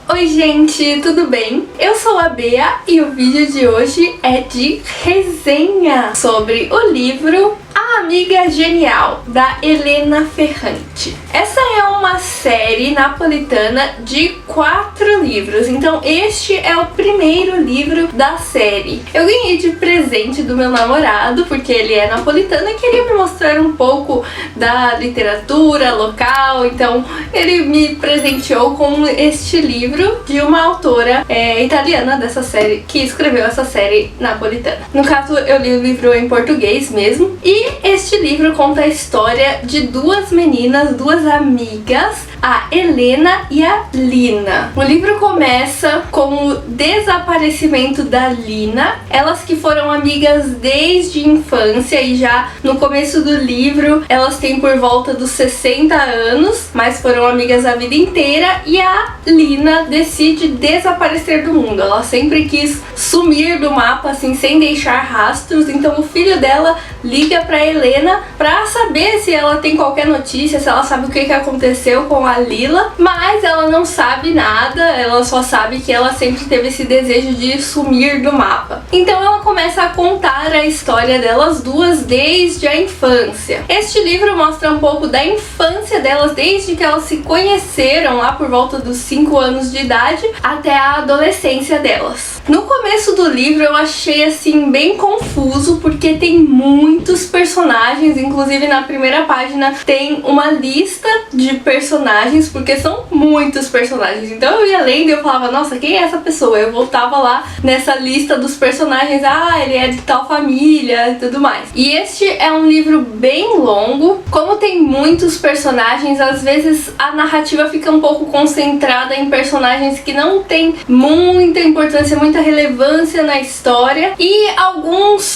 Oi gente, tudo bem? Eu sou a Bea e o vídeo de hoje é de resenha sobre o livro A Amiga Genial, da Helena Ferrante. Essa é uma série napolitana de 4 livros, então este é o primeiro livro da série. Eu ganhei de presente do meu namorado, porque ele é napolitano e queria me mostrar um pouco da literatura local, então ele me presenteou com este livro de uma autora italiana dessa série, que escreveu essa série napolitana. No caso, eu li o livro em português mesmo, e este livro conta a história de duas meninas, duas amigas, a Helena e a Lina. O livro começa com o desaparecimento da Lina, elas que foram amigas desde a infância, e já no começo do livro elas têm por volta dos 60 anos, mas foram amigas a vida inteira, e a Lina decide desaparecer do mundo. Ela sempre quis sumir do mapa assim, sem deixar rastros, então o filho dela liga pra Helena pra saber se ela tem qualquer notícia, se ela sabe o que aconteceu com a Lila, mas ela não sabe nada, ela só sabe que ela sempre teve esse desejo de sumir do mapa. Então ela começa a contar a história delas duas desde a infância. Este livro mostra um pouco da infância delas, desde que elas se conheceram lá por volta dos 5 anos de idade até a adolescência delas. No começo do livro eu achei assim bem confuso, porque tem muitos personagens, inclusive na primeira página tem uma lista de personagens, porque são muitos personagens. Então eu ia lendo e eu falava, nossa, quem é essa pessoa? Eu voltava lá nessa lista dos personagens, ele é de tal família e tudo mais. E este é um livro bem longo. Como tem muitos personagens, às vezes a narrativa fica um pouco concentrada em personagens que não tem muita importância, muita relevância na história, e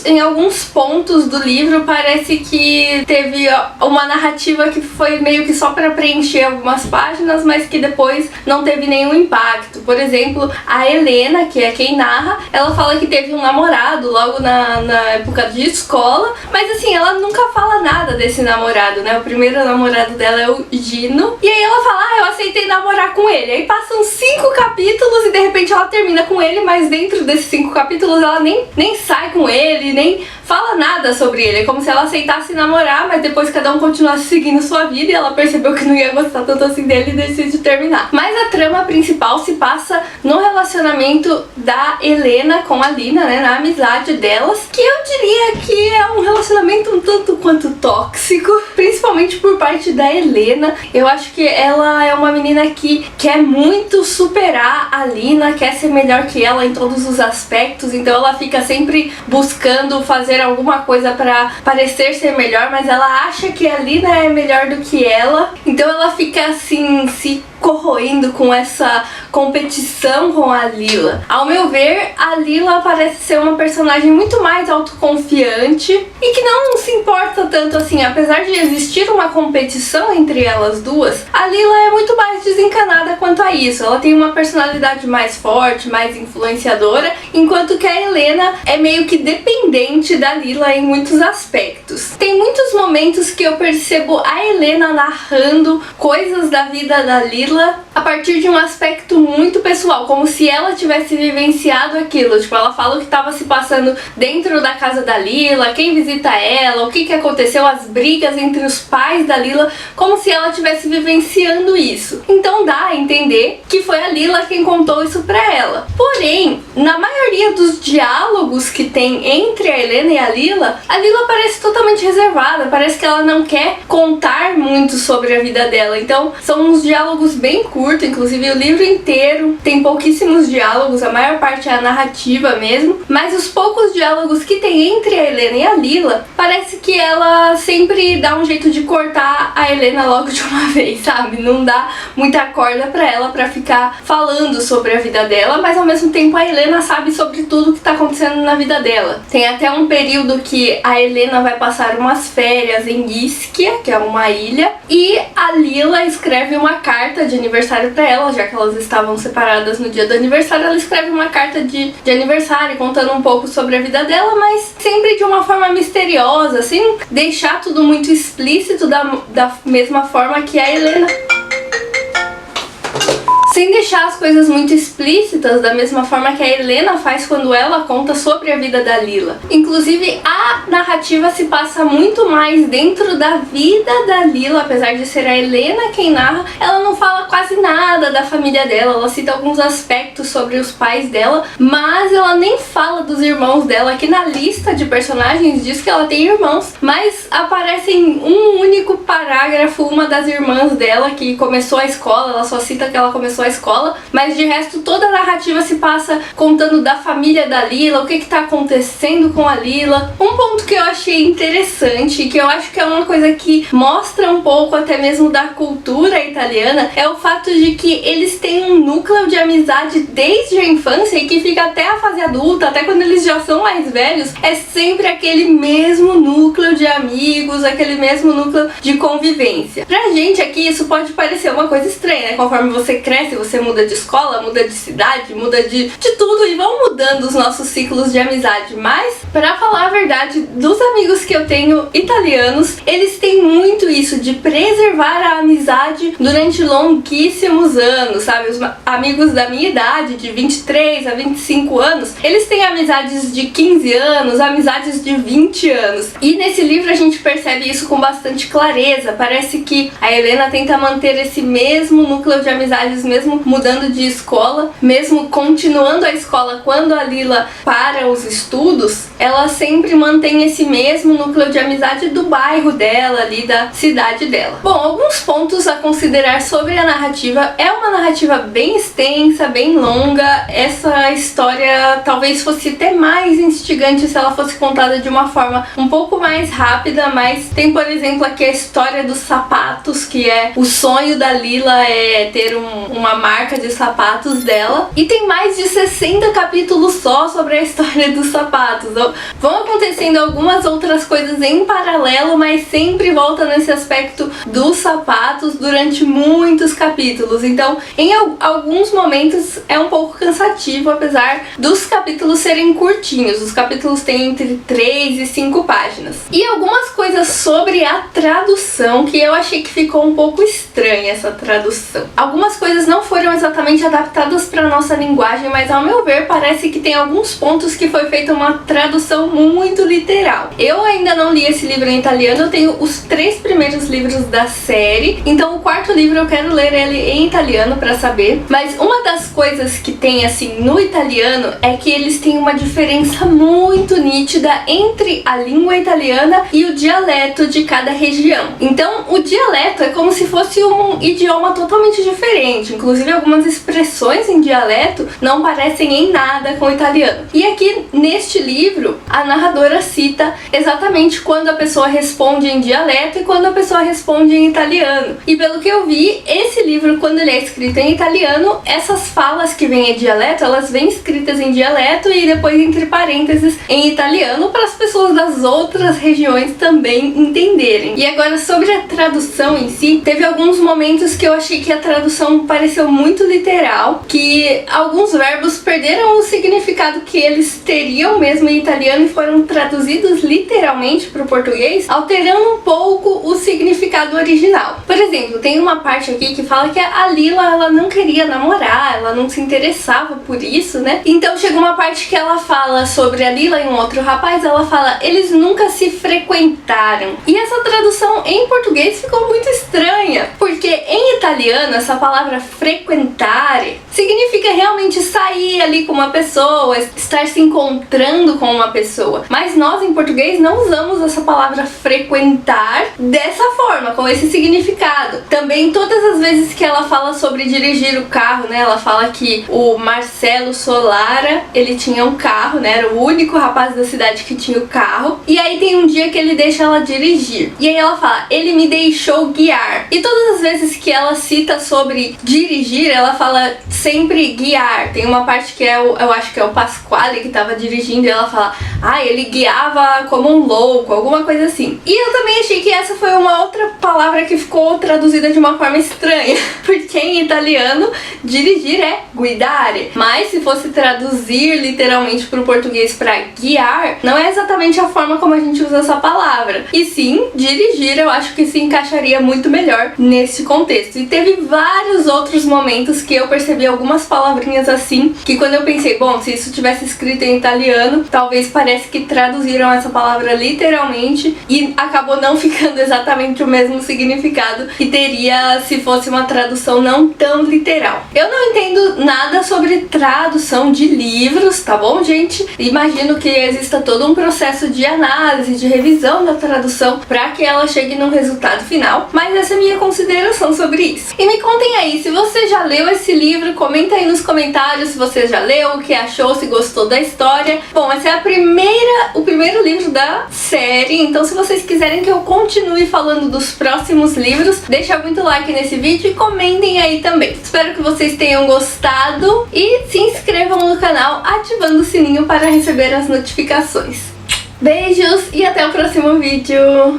em alguns pontos do livro parece que teve uma narrativa que foi meio que só para preencher algumas páginas, mas que depois não teve nenhum impacto. Por exemplo, a Helena, que é quem narra, ela fala que teve um namorado logo na época de escola, mas assim, ela nunca fala nada desse namorado, né? O primeiro namorado dela é o Gino, e aí ela fala, eu aceitei namorar com ele. Aí passam 5 capítulos e de repente ela termina com ele, mas dentro desses 5 capítulos ela nem sai com ele, nem fala nada sobre ele. É como se ela aceitasse namorar, mas depois cada um continuasse seguindo sua vida, e ela percebeu que não ia gostar tanto assim dele e decide terminar. Mas a trama principal se passa no relacionamento da Helena com a Lina, né, na amizade delas, que eu diria que é um relacionamento um tanto quanto tóxico, principalmente por parte da Helena. Eu acho que ela é uma menina que quer muito superar a Lina, quer ser melhor que ela em todos os aspectos, então ela fica sempre buscando fazer alguma coisa pra parecer ser melhor, mas ela acha que a Lina é melhor do que ela, então ela fica assim, se corroendo com essa competição com a Lila. Ao meu ver, a Lila parece ser uma personagem muito mais autoconfiante e que não se importa tanto assim. Apesar de existir uma competição entre elas duas, a Lila é muito mais desencanada quanto a isso. Ela tem uma personalidade mais forte, mais influenciadora, enquanto que a Helena é meio que dependente da Lila em muitos aspectos. Tem muitos momentos que eu percebo a Helena narrando coisas da vida da Lila a partir de um aspecto muito pessoal, como se ela tivesse vivenciado aquilo. Tipo, ela fala o que estava se passando dentro da casa da Lila, quem visita ela, o que aconteceu, as brigas entre os pais da Lila, como se ela estivesse vivenciando isso. Então dá a entender que foi a Lila quem contou isso pra ela. Porém, na maioria dos diálogos que tem entre a Helena e a Lila parece totalmente reservada, parece que ela não quer contar muito sobre a vida dela. Então são uns diálogos bem curtos, inclusive o livro inteiro tem pouquíssimos diálogos, a maior parte é a narrativa mesmo, mas os poucos diálogos que tem entre a Helena e a Lila, parece que ela sempre dá um jeito de cortar a Helena logo de uma vez, sabe? Não dá muita corda pra ela pra ficar falando sobre a vida dela, mas ao mesmo tempo a Helena sabe sobre tudo que tá acontecendo na vida dela. Tem até um período que a Helena vai passar umas férias em Ischia, que é uma ilha, e a Lila escreve uma carta de aniversário pra ela, já que elas estavam separadas no dia do aniversário. Ela escreve uma carta de aniversário contando um pouco sobre a vida dela, mas sempre de uma forma misteriosa, sem deixar tudo muito explícito, da mesma forma que a Helena sem deixar as coisas muito explícitas, da mesma forma que a Helena faz quando ela conta sobre a vida da Lila. Inclusive, a narrativa se passa muito mais dentro da vida da Lila, apesar de ser a Helena quem narra, ela não fala quase nada da família dela, ela cita alguns aspectos sobre os pais dela, mas ela nem fala dos irmãos dela. Aqui na lista de personagens diz que ela tem irmãos, mas aparece em um único parágrafo uma das irmãs dela que começou a escola, ela só cita que ela começou a escola, mas de resto toda a narrativa se passa contando da família da Lila, o que tá acontecendo com a Lila. Um ponto que eu achei interessante, que eu acho que é uma coisa que mostra um pouco até mesmo da cultura italiana, é o fato de que eles têm um núcleo de amizade desde a infância e que fica até a fase adulta, até quando eles já são mais velhos, é sempre aquele mesmo núcleo de amigos, aquele mesmo núcleo de convivência. Pra gente aqui isso pode parecer uma coisa estranha, né? Conforme você cresce, você muda de escola, muda de cidade, muda de tudo e vão mudando os nossos ciclos de amizade, mas pra falar a verdade, dos amigos que eu tenho italianos, eles têm muito isso de preservar a amizade durante longuíssimos anos, sabe? Os amigos da minha idade, de 23 a 25 anos, eles têm amizades de 15 anos, amizades de 20 anos. E nesse livro a gente percebe isso com bastante clareza. Parece que a Helena tenta manter esse mesmo núcleo de amizades, mesmo mudando de escola, mesmo continuando a escola quando a Lila para os estudos, ela sempre mantém esse mesmo núcleo de amizade do bairro dela, ali da cidade dela. Bom, alguns pontos a considerar sobre a narrativa. É uma narrativa bem extensa, bem longa. Essa história talvez fosse até mais instigante se ela fosse contada de uma forma um pouco mais rápida, mas tem, por exemplo, aqui a história dos sapatos, que é o sonho da Lila é ter uma marca de sapatos dela, e tem mais de 60 capítulos só sobre a história dos sapatos. Então, vão acontecendo algumas outras coisas em paralelo, mas sempre volta nesse aspecto dos sapatos durante muitos capítulos. Então, em alguns momentos é um pouco cansativo, apesar dos capítulos serem curtinhos. Os capítulos têm entre 3 e 5 páginas. E algumas coisas sobre a tradução que eu achei que ficou um pouco estranha, essa tradução. Algumas coisas não foram exatamente adaptadas para nossa linguagem, mas ao meu ver parece que tem alguns pontos que foi feita uma tradução muito literal. Eu ainda não li esse livro em italiano, eu tenho os 3 primeiros livros da série, então o 4º livro eu quero ler ele em italiano para saber. Mas uma das coisas que tem assim no italiano é que eles têm uma diferença muito nítida entre a língua italiana e o dialeto de cada região. Então o dialeto é como se fosse um idioma totalmente diferente, inclusive algumas expressões em dialeto não parecem em nada com o italiano. E aqui neste livro a narradora cita exatamente quando a pessoa responde em dialeto e quando a pessoa responde em italiano. E pelo que eu vi, esse livro, quando ele é escrito em italiano, essas falas que vêm em dialeto, elas vêm escritas em dialeto e depois entre parênteses em italiano, para as pessoas das outras regiões também entenderem. E agora sobre a tradução em si, teve alguns momentos que eu achei que a tradução pareceu muito literal, que alguns verbos perderam o significado que eles teriam mesmo em italiano e foram traduzidos literalmente para o português, alterando um pouco o significado original. Por exemplo, tem uma parte aqui que fala que a Lila, ela não queria namorar, ela não se interessava por isso, né? Então chega uma parte que ela fala sobre a Lila e um outro rapaz, ela fala, eles nunca se frequentaram. E essa tradução em português ficou muito estranha, porque em italiano essa palavra frequentare significa realmente sair ali com uma pessoa, estar se encontrando com uma pessoa. Mas nós em português não usamos essa palavra frequentar dessa forma, com esse significado. Também todas as vezes que ela fala sobre dirigir o carro, né, ela fala que o Marcelo Solara, ele tinha um carro, né, era o único rapaz da cidade que tinha o carro, e aí tem um dia que ele deixa ela dirigir, e aí ela fala, ele me deixou guiar. E todas as vezes que ela cita sobre dirigir, ela fala sempre guiar. guiar. Tem uma parte que eu acho que é o Pasquale que tava dirigindo e ela fala, ele guiava como um louco, alguma coisa assim. E eu também achei que essa foi uma outra palavra que ficou traduzida de uma forma estranha, porque em italiano dirigir é guidare, mas se fosse traduzir literalmente pro português pra guiar, não é exatamente a forma como a gente usa essa palavra. E sim, dirigir eu acho que se encaixaria muito melhor nesse contexto. E teve vários outros momentos que eu percebi algumas palavrinhas assim, que quando eu pensei, bom, se isso tivesse escrito em italiano, talvez parece que traduziram essa palavra literalmente e acabou não ficando exatamente o mesmo significado que teria se fosse uma tradução não tão literal. Eu não entendo nada sobre tradução de livros, tá bom, gente? Imagino que exista todo um processo de análise, de revisão da tradução para que ela chegue num resultado final, mas essa é a minha consideração sobre isso. E me contem aí, se você já leu esse livro, comenta aí nos comentários se você já leu, o que achou, se gostou da história. Bom, essa é o primeiro livro da série, então se vocês quiserem que eu continue falando dos próximos livros, deixa muito like nesse vídeo e comentem aí também. Espero que vocês tenham gostado e se inscrevam no canal ativando o sininho para receber as notificações. Beijos e até o próximo vídeo!